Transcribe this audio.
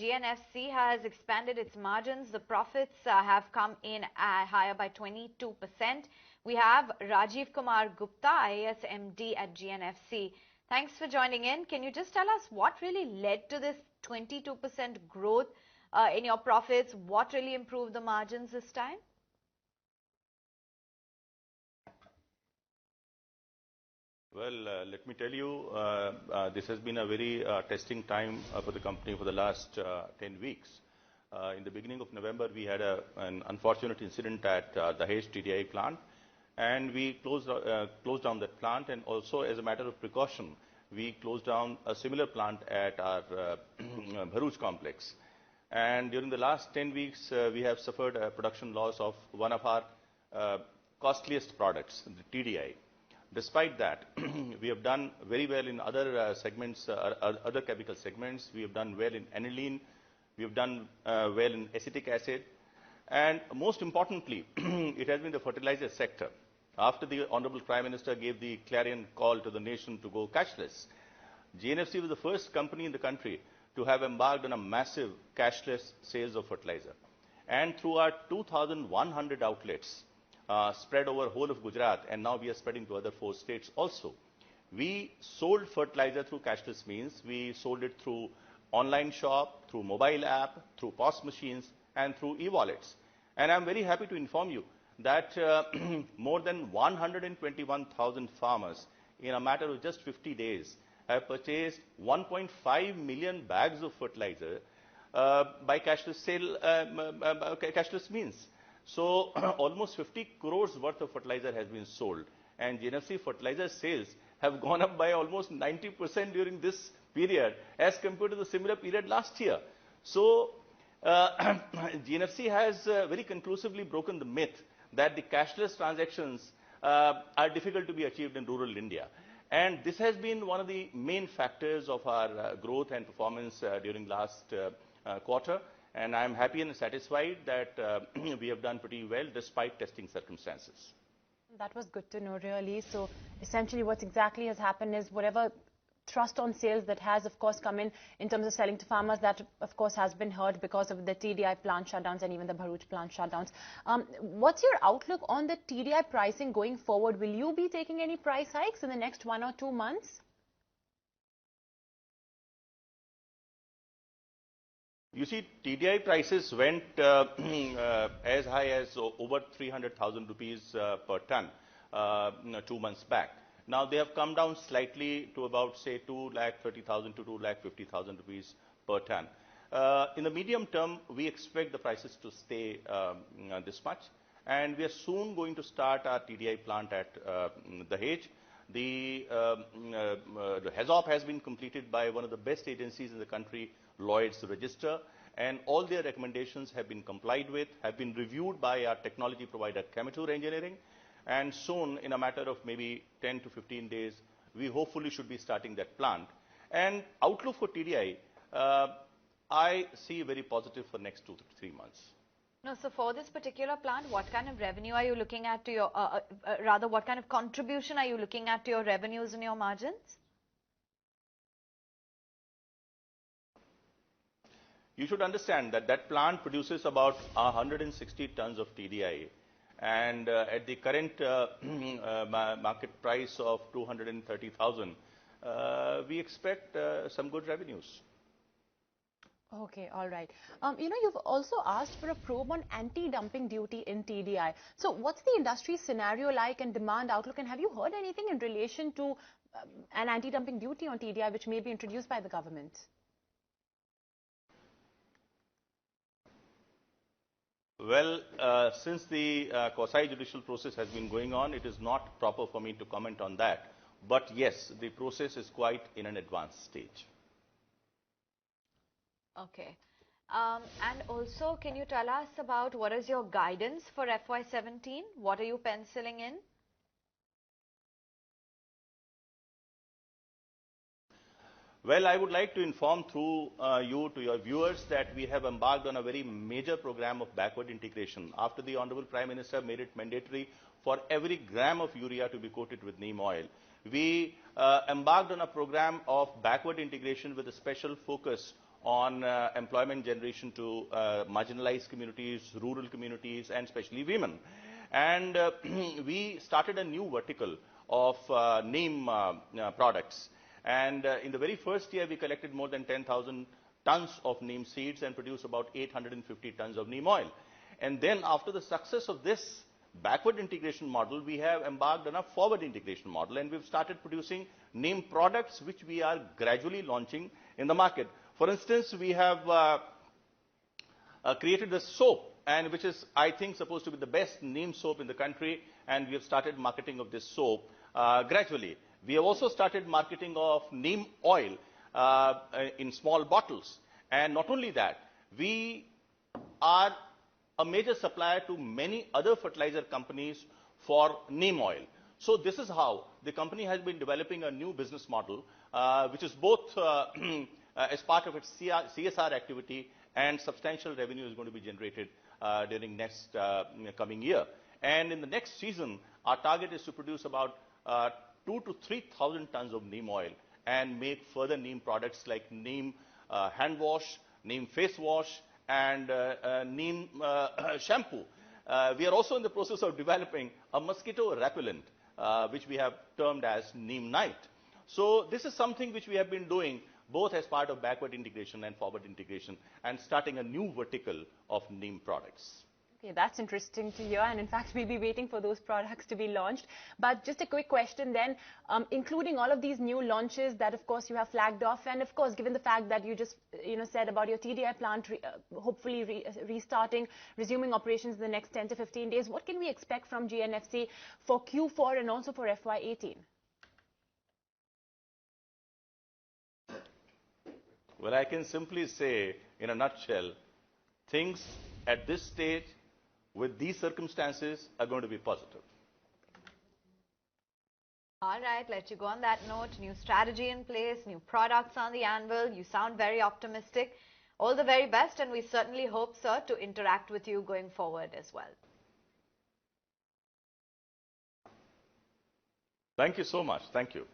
GNFC has expanded its margins. The profits have come in higher by 22%. We have Rajiv Kumar Gupta, IAS MD at GNFC. Thanks for joining in. Can you just tell us what really led to this 22% growth in your profits? What really improved the margins this time? Well, let me tell you, this has been a very testing time for the company for the last 10 weeks. In the beginning of November, we had an unfortunate incident at the Dahej TDI plant, and we closed down that plant, and also as a matter of precaution, we closed down a similar plant at our Bharuch complex. And during the last 10 weeks, we have suffered a production loss of one of our costliest products, the TDI. Despite that, we have done very well in other segments, other chemical segments. We have done well in aniline. We have done well in acetic acid. And most importantly, it has been the fertilizer sector. After the Honorable Prime Minister gave the clarion call to the nation to go cashless, GNFC was the first company in the country to have embarked on a massive cashless sales of fertilizer. And through our 2,100 outlets, spread over whole of Gujarat, and now we are spreading to other 4 states also. We sold fertilizer through cashless means. We sold it through online shop, through mobile app, through POS machines, and through e-wallets. And I'm very happy to inform you that more than 121,000 farmers in a matter of just 50 days have purchased 1.5 million bags of fertilizer by cashless means. So almost 50 crores worth of fertilizer has been sold, and GNFC fertilizer sales have gone up by almost 90% during this period as compared to the similar period last year. So GNFC has very conclusively broken the myth that the cashless transactions are difficult to be achieved in rural India. And this has been one of the main factors of our growth and performance during last quarter. And I'm happy and satisfied that we have done pretty well despite testing circumstances. That was good to know, really. So essentially what exactly has happened is whatever thrust on sales that has, of course, come in terms of selling to farmers, that, of course, has been hurt because of the TDI plant shutdowns and even the Bharuch plant shutdowns. What's your outlook on the TDI pricing going forward? Will you be taking any price hikes in the next 1 or 2 months? You see, TDI prices went as high as over 300,000 rupees per ton 2 months back. Now they have come down slightly to about, say, 2,30,000 to 2,50,000 rupees per ton. In the medium term, we expect the prices to stay this much, and we are soon going to start our TDI plant at Dahej. The HAZOP has been completed by one of the best agencies in the country, Lloyd's Register, and all their recommendations have been complied with, have been reviewed by our technology provider, Chemitur Engineering, and soon, in a matter of maybe 10 to 15 days, we hopefully should be starting that plant. And outlook for TDI, I see very positive for next 2 to 3 months. No, so for this particular plant, what kind of revenue are you looking at to your, rather, what kind of contribution are you looking at to your revenues and your margins? You should understand that that plant produces about 160 tons of TDI, and at the current market price of 230,000, we expect some good revenues. Okay, all right. You've also asked for a probe on anti-dumping duty in TDI. So what's the industry scenario like and demand outlook, and have you heard anything in relation to an anti-dumping duty on TDI which may be introduced by the government? Well, since the quasi-judicial process has been going on, it is not proper for me to comment on that. But yes, the process is quite in an advanced stage. Okay. And also, can you tell us about what is your guidance for FY17? What are you penciling in? Well, I would like to inform through you to your viewers that we have embarked on a very major program of backward integration. After the Honorable Prime Minister made it mandatory for every gram of urea to be coated with neem oil, we embarked on a program of backward integration with a special focus on employment generation to marginalized communities, rural communities, and especially women. And we started a new vertical of neem products. And in the very first year, we collected more than 10,000 tons of neem seeds and produced about 850 tons of neem oil. And then after the success of this backward integration model, we have embarked on a forward integration model, and we've started producing neem products which we are gradually launching in the market. For instance, we have created a soap, and which is, I think, supposed to be the best neem soap in the country, and we have started marketing of this soap gradually. We have also started marketing of neem oil in small bottles. And not only that, we are a major supplier to many other fertilizer companies for neem oil. So this is how the company has been developing a new business model, which is both as part of its CSR activity, and substantial revenue is going to be generated during next coming year. And in the next season, our target is to produce about 2,000 to 3,000 tons of neem oil and make further neem products like neem hand wash, neem face wash, and neem shampoo. We are also in the process of developing a mosquito repellent, which we have termed as Neem Night. So this is something which we have been doing both as part of backward integration and forward integration, and starting a new vertical of neem products. Okay, that's interesting to hear, and in fact we'll be waiting for those products to be launched. But just a quick question then, including all of these new launches that of course you have flagged off, and of course given the fact that you just said about your TDI plant hopefully restarting, resuming operations in the next 10 to 15 days, what can we expect from GNFC for Q4 and also for FY18? Well, I can simply say, in a nutshell, things at this stage, with these circumstances, are going to be positive. All right, let you go on that note. New strategy in place, new products on the anvil. You sound very optimistic. All the very best, and we certainly hope, sir, to interact with you going forward as well. Thank you so much. Thank you.